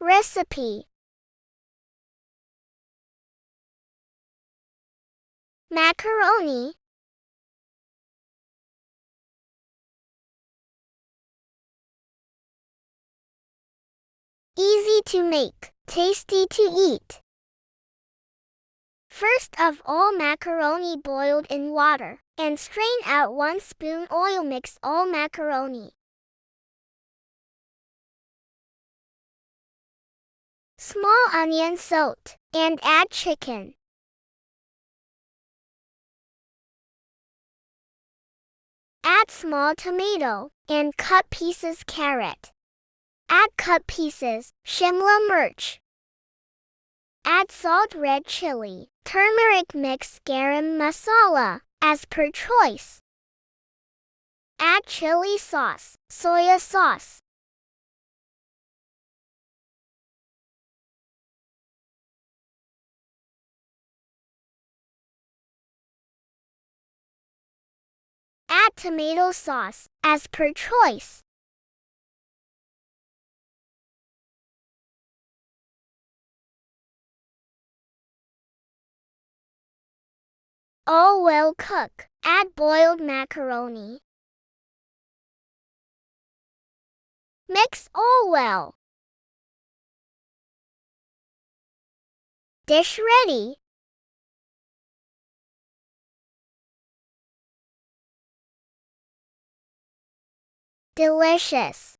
Recipe: macaroni, easy to make, tasty to eat. First of all, macaroni boiled in water, and strain out 1 spoon oil. Mix all macaroni. Small onion salt, and add chicken. Add small tomato, and cut pieces carrot. Add cut pieces, shimla mirch. Add salt, red chili, turmeric, mix garam masala, as per choice. Add chili sauce, soya sauce. Add tomato sauce, as per choice. All well cook. Add boiled macaroni. Mix all well. Dish ready. Delicious.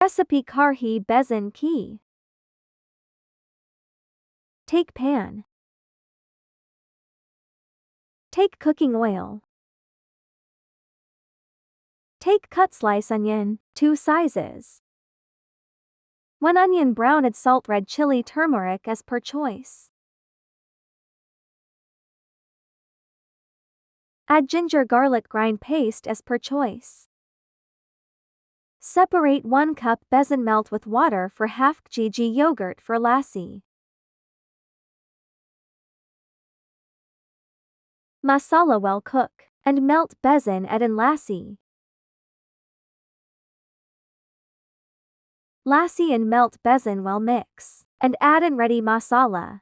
Recipe Karhi Bezin Ki. Take pan. Take cooking oil. Take cut slice onion, 2 sizes. 1 onion, brown, add salt, red chili, turmeric as per choice. Add ginger garlic grind paste as per choice. Separate 1 cup besan, melt with water for half kg yogurt for lassi. Masala well cook, and melt besan, add in lassi. Lassi and melt besan well mix, and add in ready masala.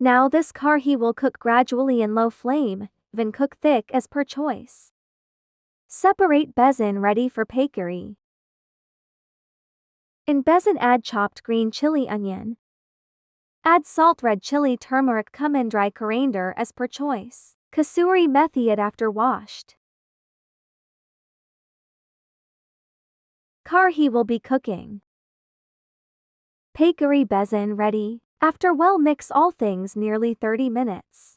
Now this karhi will cook gradually in low flame, then cook thick as per choice. Separate besan ready for pakari. In besan add chopped green chili onion. Add salt, red chili, turmeric, cumin, dry coriander as per choice. Kasuri methi add after washed. Karhi will be cooking. Pakari besan ready. After well mix all things nearly 30 minutes.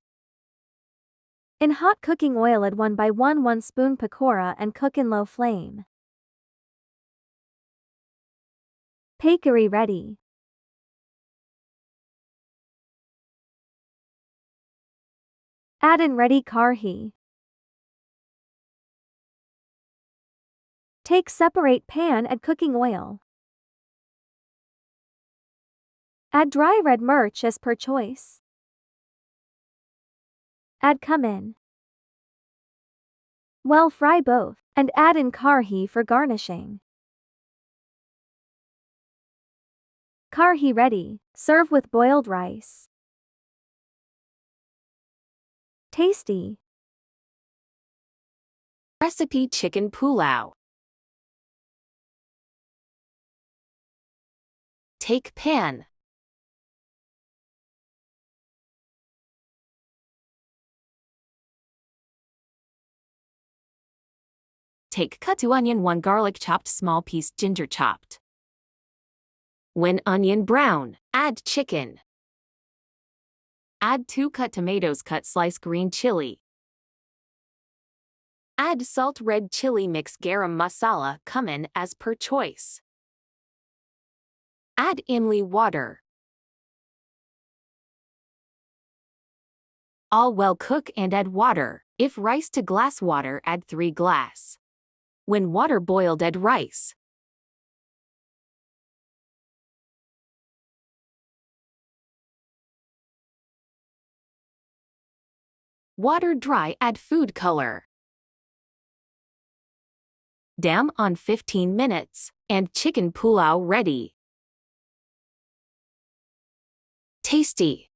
In hot cooking oil add 1 by 1 spoon pakora and cook in low flame. Pakari ready. Add in ready karhi. Take separate pan, add cooking oil. Add dry red mirch as per choice. Add cumin. Well fry both, and add in karhi for garnishing. Karhi ready. Serve with boiled rice. Tasty. Recipe Chicken Pulao. Take pan. Take cut onion, 1 garlic chopped, small piece ginger chopped. When onion brown, add chicken. Add 2 cut tomatoes, cut slice green chili. Add salt, red chili, mix garam masala, cumin as per choice. Add imli water. All well cook and add water. If rice to glass water, add 3 glass. When water boiled, add rice. Water dry, add food color. Dam on 15 minutes, and chicken pulao ready. Tasty.